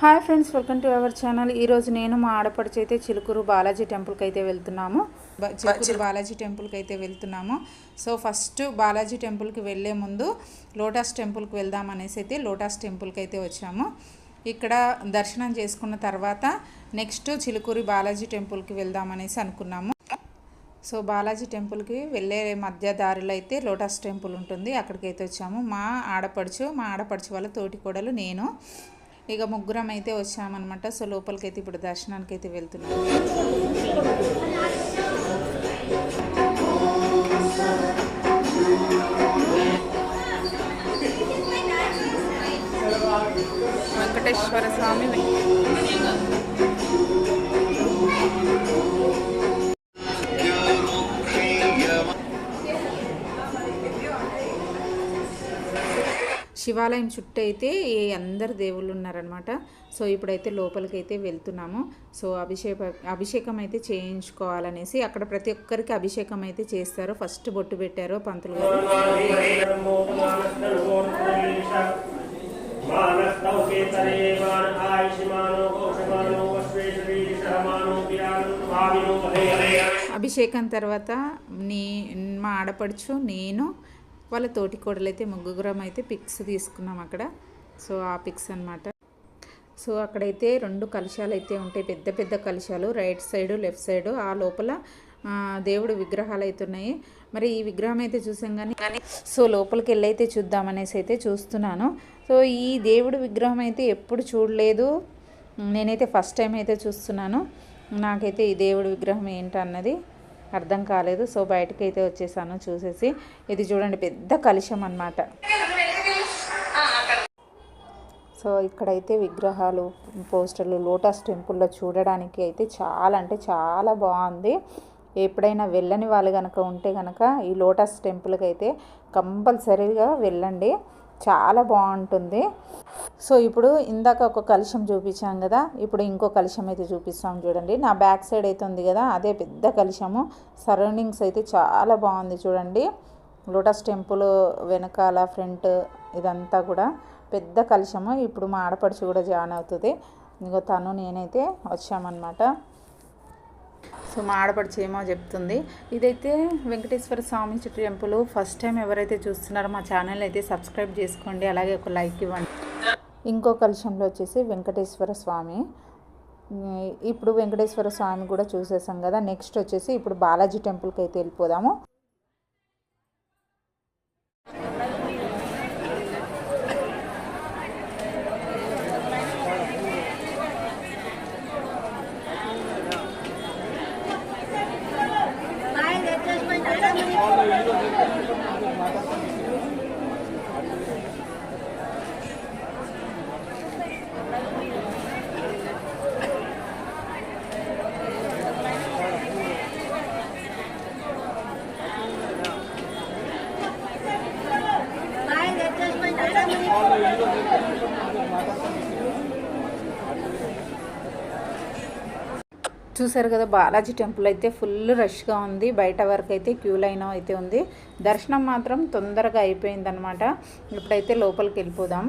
Hi friends, welcome to our channel. ఈరోజు నేను మా ఆడపడిచి అయితే చిలుకూరు బాలాజీ టెంపుల్కి అయితే వెళ్తున్నాము. చిలుకూరు బాలాజీ టెంపుల్కి అయితే వెళ్తున్నాము. సో ఫస్ట్ బాలాజీ టెంపుల్కి వెళ్ళే ముందు లోటస్ టెంపుల్కి వెళ్దాం అనేసి అయితే లోటస్ టెంపుల్కి అయితే వచ్చాము. ఇక్కడ దర్శనం చేసుకున్న తర్వాత నెక్స్ట్ చిలుకూరి బాలాజీ టెంపుల్కి వెళ్దాం అనేసి అనుకున్నాము. సో బాలాజీ టెంపుల్కి వెళ్ళే మధ్య దారిలో అయితే లోటస్ టెంపుల్ ఉంటుంది, అక్కడికైతే వచ్చాము. మా ఆడపడుచు వాళ్ళ తోటి కోడలు, నేను ఇక ముగ్గురం అయితే వచ్చామన్నమాట. సో లోపలికైతే ఇప్పుడు దర్శనానికి అయితే వెళ్తున్నాము. వెంకటేశ్వర స్వామి శివాలయం చుట్టూ అయితే అందరు దేవుళ్ళు ఉన్నారనమాట. సో ఇప్పుడైతే లోపలికి అయితే వెళ్తున్నాము. సో అభిషేకం అయితే చేయించుకోవాలనేసి అక్కడ ప్రతి ఒక్కరికి అభిషేకం అయితే చేస్తారు. ఫస్ట్ బొట్టు పెట్టారు పంతులు గారు. అభిషేకం తర్వాత మా ఆడపడుచు, నేను, వాళ్ళ తోటి కోడలు అయితే ముగ్గురం అయితే పిక్స్ తీసుకున్నాం అక్కడ. సో ఆ పిక్స్ అనమాట. సో అక్కడైతే 2 కలశాలు అయితే ఉంటాయి, పెద్ద పెద్ద కలశాలు, రైట్ సైడ్ లెఫ్ట్ సైడ్. ఆ లోపల దేవుడు విగ్రహాలు అయితే ఉన్నాయి. మరి ఈ విగ్రహం అయితే చూసాం కానీ సో లోపలికి వెళ్ళి అయితే చూద్దామనేసి అయితే చూస్తున్నాను. సో ఈ దేవుడు విగ్రహం అయితే ఎప్పుడు చూడలేదు, నేనైతే ఫస్ట్ టైం అయితే చూస్తున్నాను. నాకైతే ఈ దేవుడి విగ్రహం ఏంటన్నది అర్థం కాలేదు. సో బయటకు అయితే వచ్చేసాను చూసేసి. ఇది చూడండి, పెద్ద కలశం అన్నమాట. సో ఇక్కడైతే విగ్రహాలు, పోస్టర్లు లోటస్ టెంపుల్లో చూడడానికి అయితే చాలా అంటే చాలా బాగుంది. ఎప్పుడైనా వెళ్ళని వాళ్ళు కనుక ఉంటే కనుక ఈ లోటస్ టెంపుల్కి అయితే కంపల్సరీగా వెళ్ళండి, చాలా బాగుంటుంది. సో ఇప్పుడు ఇందాక ఒక కలశం చూపించాం కదా, ఇప్పుడు ఇంకో కలశం అయితే చూపిస్తాం చూడండి. నా బ్యాక్ సైడ్ అయితే ఉంది కదా, అదే పెద్ద కలశము. సరౌండింగ్స్ అయితే చాలా బాగుంది చూడండి. లోటస్ టెంపుల్ వెనకాల ఫ్రంట్ ఇదంతా కూడా పెద్ద కలశము. ఇప్పుడు మా ఆడపడుచు కూడా జాయిన్ అవుతుంది. ఇంకో తను నేనైతే వచ్చామన్నమాట. సో మా ఆడపడిచి ఏమో చెప్తుంది. ఇదైతే వెంకటేశ్వర స్వామి టెంపుల్. ఫస్ట్ టైం ఎవరైతే చూస్తున్నారో మా ఛానల్ అయితే సబ్స్క్రైబ్ చేసుకోండి, అలాగే ఒక లైక్ ఇవ్వండి. ఇంకో కలశంలో వచ్చేసి వెంకటేశ్వర స్వామి. ఇప్పుడు వెంకటేశ్వర స్వామి కూడా చూసేసాం కదా. నెక్స్ట్ వచ్చేసి ఇప్పుడు బాలాజీ టెంపుల్కి అయితే వెళ్ళిపోదాము. చూసారు కదా, బాలాజీ టెంపుల్ అయితే ఫుల్ రష్గా ఉంది. బయట వరకు అయితే క్యూ లైన్ అయితే ఉంది. దర్శనం మాత్రం తొందరగా అయిపోయిందనమాట. ఇప్పుడైతే లోపలికి వెళ్ళిపోదాం.